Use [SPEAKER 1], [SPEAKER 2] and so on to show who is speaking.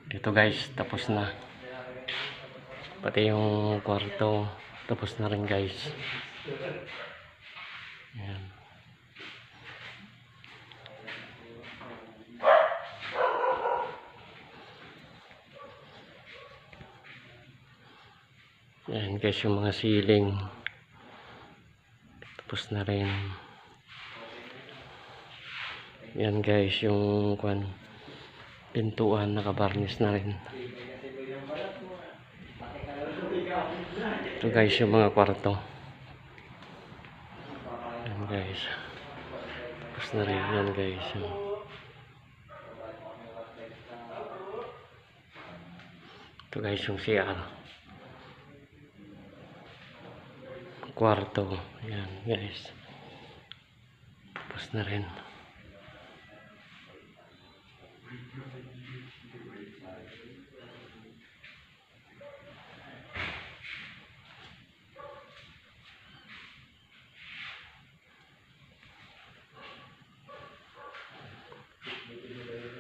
[SPEAKER 1] Dito guys, tapos na. Pati yung kwarto, tapos na rin guys. Ayan. Ayan guys, yung mga ceiling. Tapos na rin. Ayan guys, yung pintuan nakabarnis na rin. Ito guys, yung mga kwarto. Ayan guys. Tapos na rin yan guys. Ito guys, yung CR. Kwarto. Ayan guys. Tapos na rin.